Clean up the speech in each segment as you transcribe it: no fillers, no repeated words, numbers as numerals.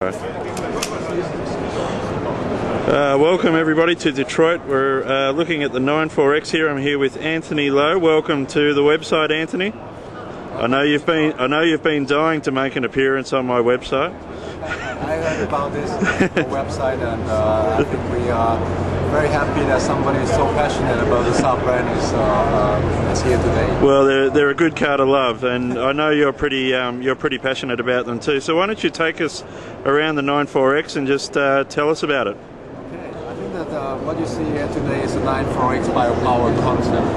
Welcome everybody to Detroit. We're looking at the 94X here. I'm here with Anthony Lowe. Welcome to the website, Anthony. I know you've been dying to make an appearance on my website. I heard about this website, and I think we are very happy that somebody so passionate about the Saab brand is here today. Well, they're a good car to love, and I know you're pretty passionate about them too. So why don't you take us around the 94X and just tell us about it? Okay, I think that what you see here today is a 94X biopower concept.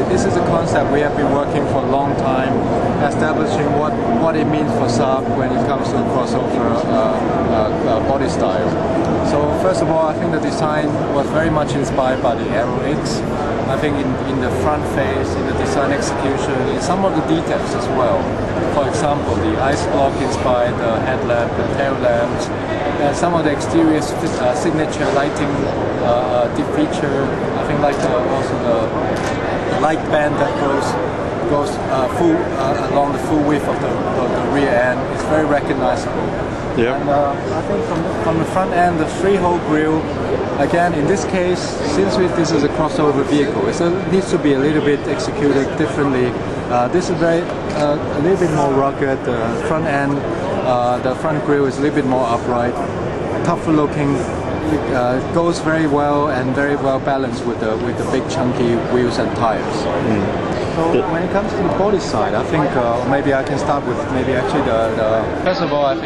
This is a concept we have been working for a long time, establishing what it means for Saab when it comes to crossover body style. So first of all, I think the design was very much inspired by the Aero X. I think in the front face, in the design execution, in some of the details as well. For example, the ice block inspired headlamp, the tail lamps, and some of the exterior signature lighting feature. I think like also the light band that goes full along the full width of the rear end is very recognizable. Yeah. And I think from the front end, the three-hole grille, again in this case, since this is a crossover vehicle, it needs to be a little bit executed differently. This is a little bit more rugged. The front end, the front grille is a little bit more upright, tougher looking. It goes very well and very well balanced with the big chunky wheels and tires. So when it comes to the body side, I think maybe I can start with first of all, I'd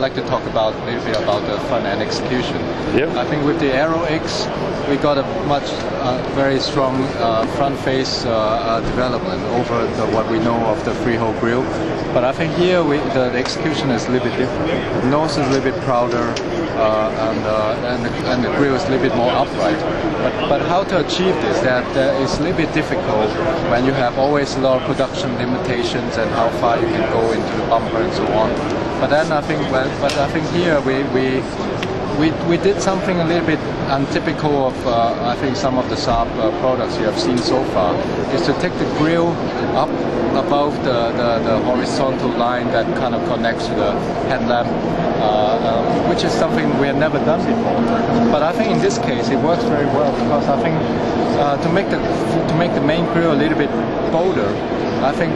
like to talk about a little bit about the front end execution. Yep. I think with the Aero X, we got a very strong front face development over what we know of the three-hole grille. But I think here the execution is a little bit different. The nose is a little bit prouder, and the grille is a little bit more upright. But how to achieve this? That is a little bit difficult when you have always a lot of production limitations and how far you can go into the bumper and so on. But then I think here we did something a little bit untypical of I think some of the Saab products you have seen so far, is to take the grille up above the horizontal line that kind of connects to the headlamp, which is something we have never done before. But I think in this case it works very well, because I think to make the main grille a little bit bolder, I think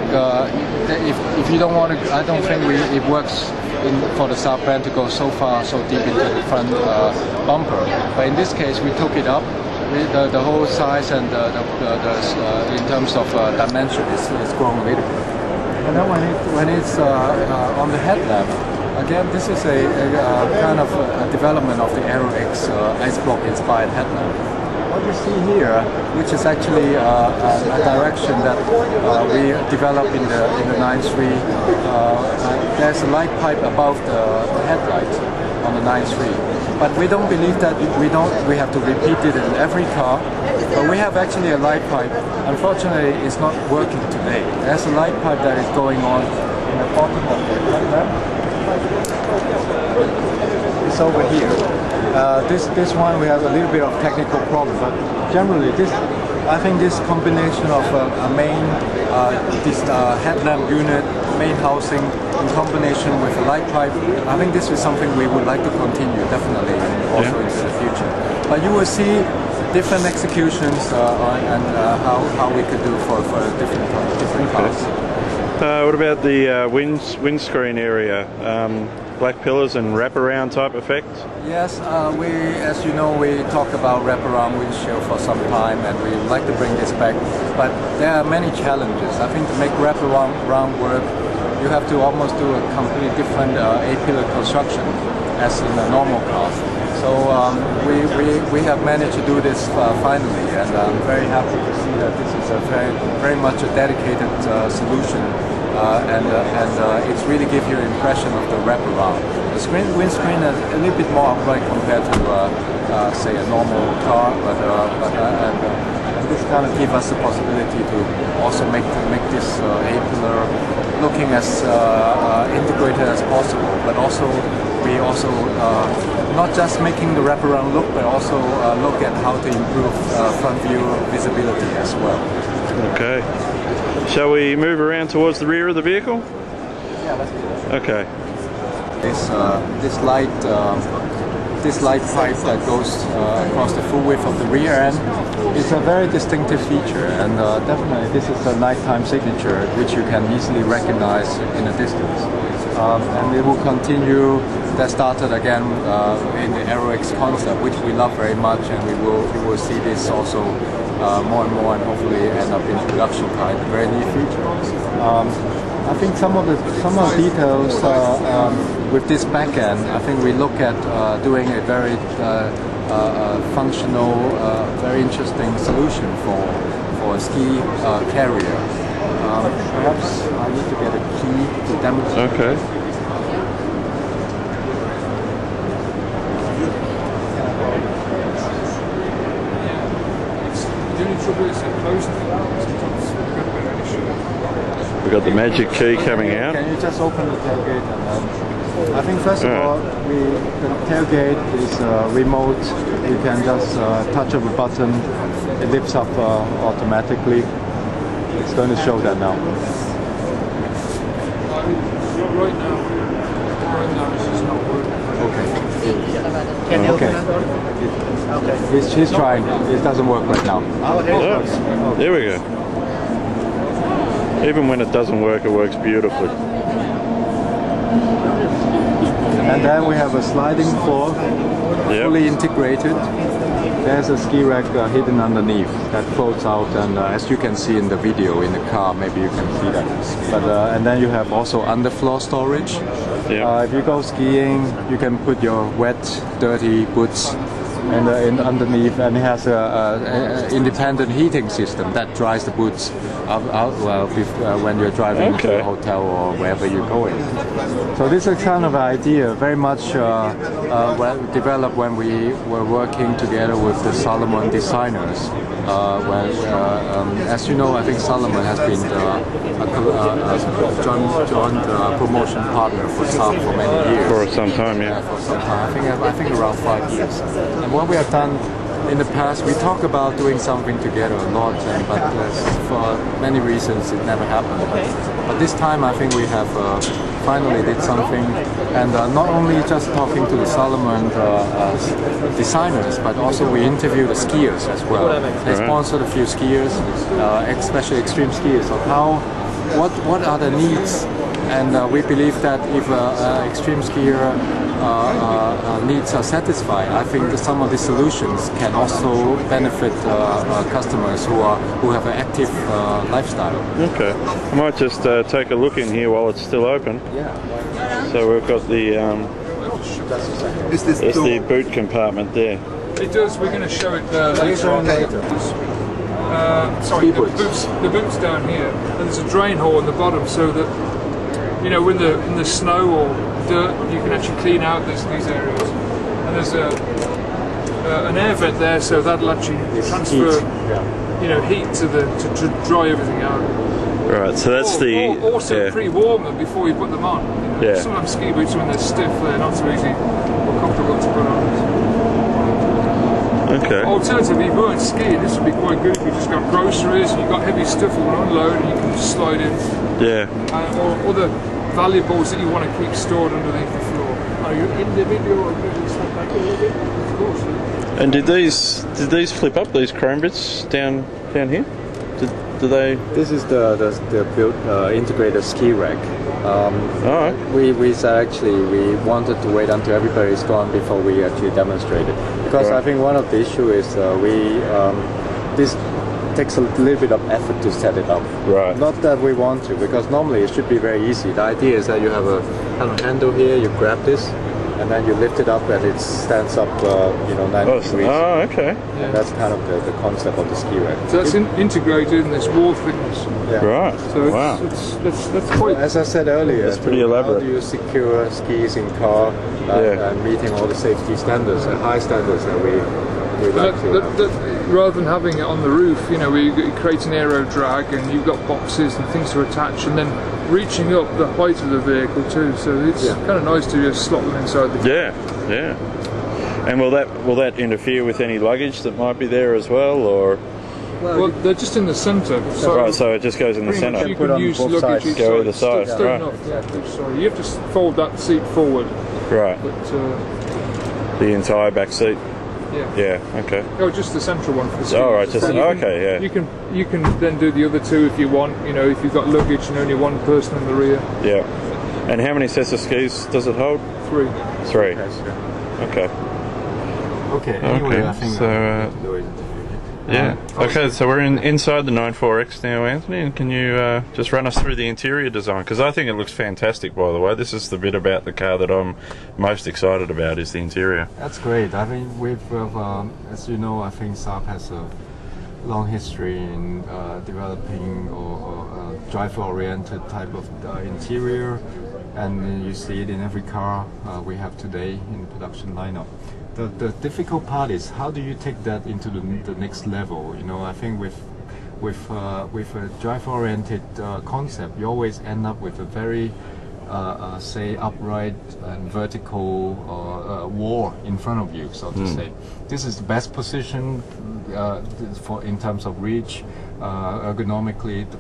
if you don't want to, I don't think it works for the Saab brand to go so far, so deep into the front bumper. But in this case, we took it up. The whole size and in terms of dimension is grown a little bit. And then when it's on the headlamp, again, this is a kind of a development of the Aero X ice block inspired headlamp. What you see here, which is actually a direction that we developed in the 9.3, there's a light pipe above the headlights on the 9.3. But we don't believe that we have to repeat it in every car. But we have actually a light pipe. Unfortunately, it's not working today. There's a light pipe that is going on in the bottom of the headlamp. It's over here. This one we have a little bit of technical problem, but generally I think this combination of a main headlamp unit, main housing, in combination with a light pipe, I think this is something we would like to continue definitely also into the future. But you will see different executions and how we could do for different cars. What about the windscreen area? Black pillars and wraparound type effect? Yes, as you know, we talked about wraparound windshield for some time, and we would like to bring this back. But there are many challenges. I think to make wraparound work, you have to almost do a completely different A-pillar construction as in a normal car. So we have managed to do this finally, and I'm very happy to see that this is a very much a dedicated solution. And it's really gives you an impression of the wraparound. The windscreen is a little bit more upright compared to say a normal car, and this kind of gives us the possibility to also make this A-pillar looking as integrated as possible. But also we not just making the wraparound look, but also look at how to improve front view visibility as well. Okay. Shall we move around towards the rear of the vehicle? Yeah, let's do that. Okay. this light pipe that goes across the full width of the rear end. It's a very distinctive feature, and definitely this is a nighttime signature which you can easily recognize in the distance. And it will continue. That started again in the AeroX concept, which we love very much, and you will see this also more and more, and hopefully end up in production car in the very near future. I think some of the details with this back end, I think we look at doing a very functional, very interesting solution for a ski carrier. Perhaps I need to get a key to demonstrate. Okay. We've got the magic key coming out. Can you just open the tailgate? And then I think first of all, the tailgate is remote. You can just touch of a button. It lifts up automatically. It's going to show that now. Right now this is not working. Okay. He's trying. It doesn't work right now. Oh, there we go. Even when it doesn't work, it works beautifully. And then we have a sliding floor, fully integrated. There's a ski rack hidden underneath that floats out, and as you can see in the video in the car, maybe you can see that. But and then you have also underfloor storage. If you go skiing, you can put your wet, dirty boots in underneath, and it has a independent heating system that dries the boots when you're driving to the hotel or wherever you're going. So this is kind of an idea, very much developed when we were working together with the Salomon designers. As you know, I think Salomon has been a joint promotion partner for Saab for many years. For some time, yeah. For some time. I think around 5 years. And what we have done in the past, we talk about doing something together a lot, but for many reasons it never happened. But this time I think we have finally did something, and not only just talking to the Salomon designers, but also we interview the skiers as well. They sponsored a few skiers, especially extreme skiers, of what are the needs, and we believe that if an extreme skier needs are satisfied, I think that some of the solutions can also benefit customers who have an active lifestyle. Okay, I might just take a look in here while it's still open. Yeah. So we've got the it's the boot compartment there. It does. We're going to show it later on. Sorry, the boot's down here, and there's a drain hole in the bottom, so that when in the snow or dirt, you can actually clean out these areas. And there's an air vent there, so that'll actually transfer heat to dry everything out. Right, so that's also pre-warm them before you put them on. Sometimes ski boots, when they're stiff, they're not so easy or comfortable to put on. Okay. Alternatively, if you weren't skiing, this would be quite good if you just got groceries and you've got heavy stuff you want to unload, and you can just slide in. Yeah. Or other valuables that you want to keep stored underneath the floor. Are you in the video or maybe step back a little bit? Of course. And did these flip up, these chrome bits down here? Do they? This is the built integrated ski rack. We said actually we wanted to wait until everybody's gone before we actually demonstrate it, because I think one of the issue is this takes a little bit of effort to set it up. Right. Not that we want to, because normally it should be very easy. The idea is that you have a kind of handle here, you grab this, and then you lift it up and it stands up 90 degrees. Oh, okay. And that's kind of the concept of the ski rack. So that's integrated in this wall thickness. Yeah. Right. So wow. That's quite... As I said earlier, it's pretty elaborate. How do you secure skis in car and meeting all the safety standards and high standards that we like to rather than having it on the roof, where you create an aero drag and you've got boxes and things to attach, and then reaching up the height of the vehicle too. So it's kind of nice to just slot them inside the car. Yeah. And will that interfere with any luggage that might be there as well, or? Well, they're just in the centre. So right, so it just goes in the pretty much centre. you can use luggage each Go either side. side, Don't right. know. Yeah, sorry. You have to fold that seat forward. Right. But The entire back seat. yeah. Yeah. Okay. Oh, just the central one for the seat. Oh, right. Just So you can- okay. Yeah. You can then do the other two if you want. You know, if you've got luggage and only one person in the rear. Yeah. And how many sets of skis does it hold? 3. 3. Yes, yeah. Okay. Okay. Anyway, Okay, I think so, do it. Yeah. Okay, so we're inside the 94X now, Anthony, and can you just run us through the interior design? Because I think it looks fantastic, by the way. This is the bit about the car that I'm most excited about, is the interior. That's great. I think as you know, I think Saab has a long history in developing or driver-oriented type of interior, and you see it in every car we have today in production lineup. The difficult part is how do you take that into the next level? You know, I think with a driver-oriented concept, you always end up with a very say upright and vertical wall in front of you, so to say. This is the best position for in terms of reach, ergonomically the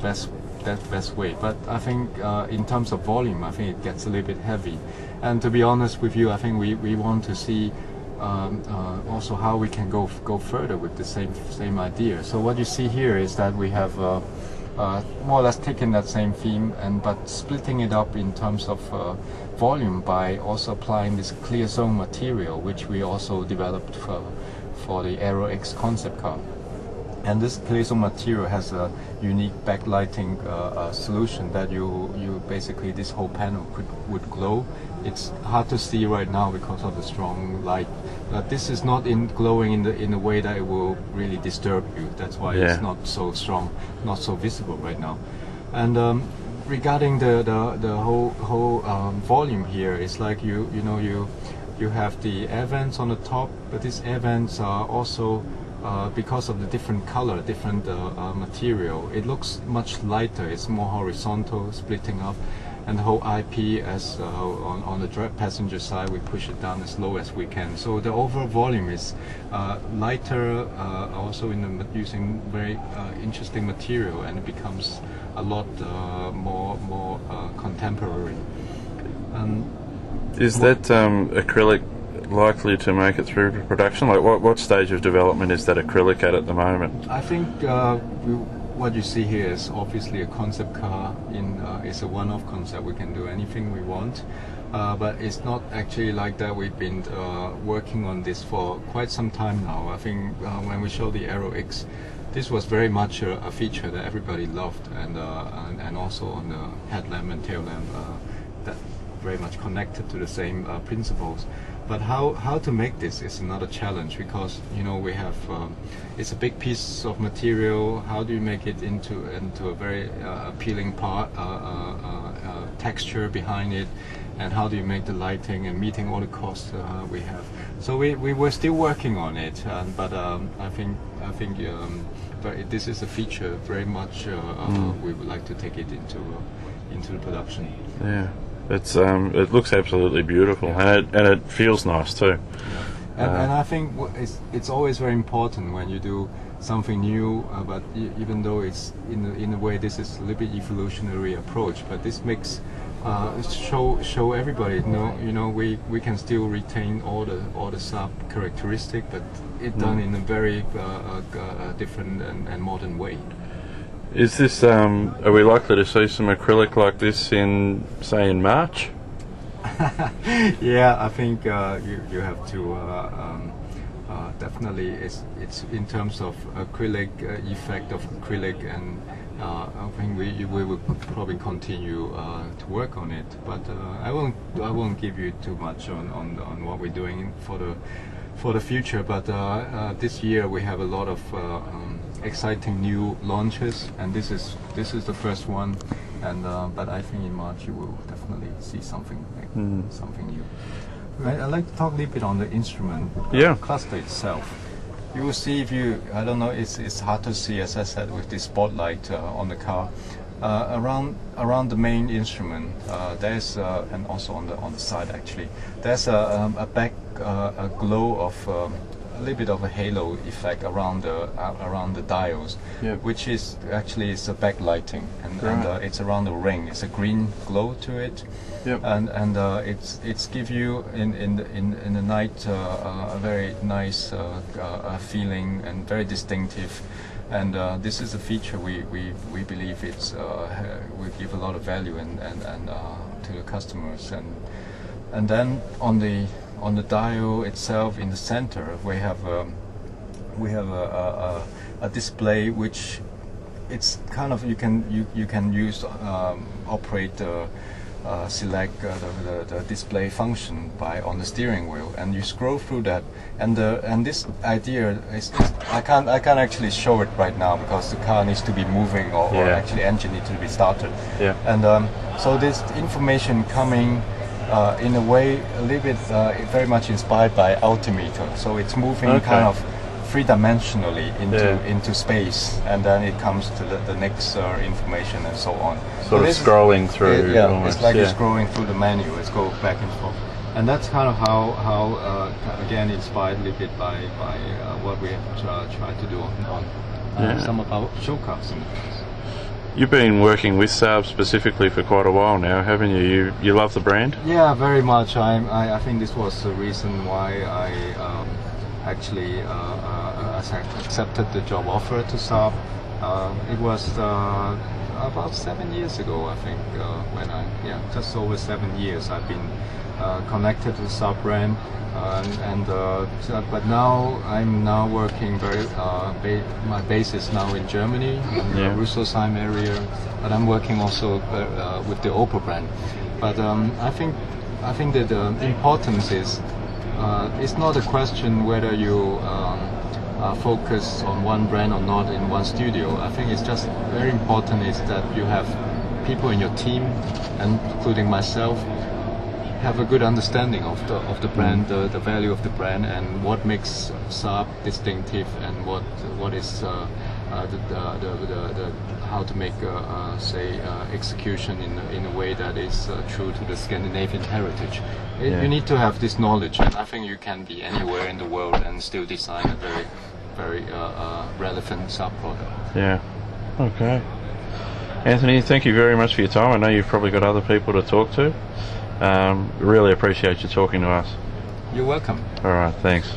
best way. But I think in terms of volume, I think it gets a little bit heavy. And to be honest with you, I think we want to see also how we can go further with the same idea. So what you see here is that we have more or less taken that same theme but splitting it up in terms of volume by also applying this clear zone material, which we also developed for the Aero X concept car. And this clear zone material has a unique backlighting solution that you basically this whole panel would glow. It's hard to see right now because of the strong light, but this is not glowing in a way that it will really disturb you. That's why it's not so strong, not so visible right now. And regarding the whole volume here, it's like you have the air vents on the top, but these air vents are also because of the different color, different material, it looks much lighter. It's more horizontal, splitting up, and the whole IP as on the passenger side, we push it down as low as we can. So the overall volume is lighter, also using very interesting material, and it becomes a lot more contemporary. Is that acrylic likely to make it through to production? Like what stage of development is that acrylic at the moment? I think what you see here is obviously a concept car. It's a one-off concept. We can do anything we want, but it's not actually like that. We've been working on this for quite some time now. I think when we showed the Aero X, this was very much a feature that everybody loved, and also on the headlamp and tail lamp, that very much connected to the same principles. But how to make this is another challenge, because we have it's a big piece of material. How do you make it into a very appealing texture behind it, and how do you make the lighting and meeting all the costs we have? So we were still working on it, but I think but this is a feature very much we would like to take it into the production. Yeah. It looks absolutely beautiful, and it feels nice too. And I think it's always very important when you do something new, but even though it's in a way this is a little bit evolutionary approach, but this makes show everybody we can still retain all the Saab characteristic, but it done in a very different and modern way. Is this, are we likely to see some acrylic like this in March? Yeah, I think you have to definitely. It's in terms of acrylic effect of acrylic, and I think we will probably continue to work on it. But I won't give you too much on what we're doing for the future. But this year we have a lot of exciting new launches, and this is the first one, and but I think in March you will definitely see something new. I'd like to talk a little bit on the instrument cluster itself. You will see I don't know, it's hard to see, as I said, with this spotlight on the car. Around the main instrument, there's and also on the side actually, there's a glow of a little bit of a halo effect around the dials, Yep. which is actually is a backlighting, and it's around the ring. It's a green glow to it, Yep. and it's give you in the night a very nice feeling and very distinctive. And this is a feature we believe it's will give a lot of value and to the customers. And then on the dial itself in the center we have a display which it's kind of you can use operate select the display function on the steering wheel, and you scroll through that, and this idea is I can't actually show it right now because the car needs to be moving or actually engine needs to be started. Yeah. And so this information coming in a way a little bit very much inspired by altimeter, so it's moving kind of three-dimensionally into space, and then it comes to the next information and so on. Sort of scrolling through. It's like you're scrolling through the menu. It's go back and forth, and that's kind of how again inspired a little bit by what we have tried to do on some of our show cars in the past. You've been working with Saab specifically for quite a while now, haven't you? You love the brand? Yeah, very much. I think this was the reason why I actually accepted the job offer to Saab. It was about 7 years ago, I think, when just over 7 years I've been connected to the Saab brand, but now I'm working my base is now in Germany, in the Rüsselsheim area, but I'm working also with the Opel brand. But I think that the importance is it's not a question whether you focus on one brand or not in one studio. I think it's just very important is that you have people in your team, and including myself, have a good understanding of the brand, the value of the brand, and what makes Saab distinctive, and what is how to make execution in a way very true to the Scandinavian heritage. You need to have this knowledge, and I think you can be anywhere in the world and still design a very relevant Saab product. Yeah. Okay. Anthony, thank you very much for your time. I know you've probably got other people to talk to. Really appreciate you talking to us. You're welcome. All right, thanks.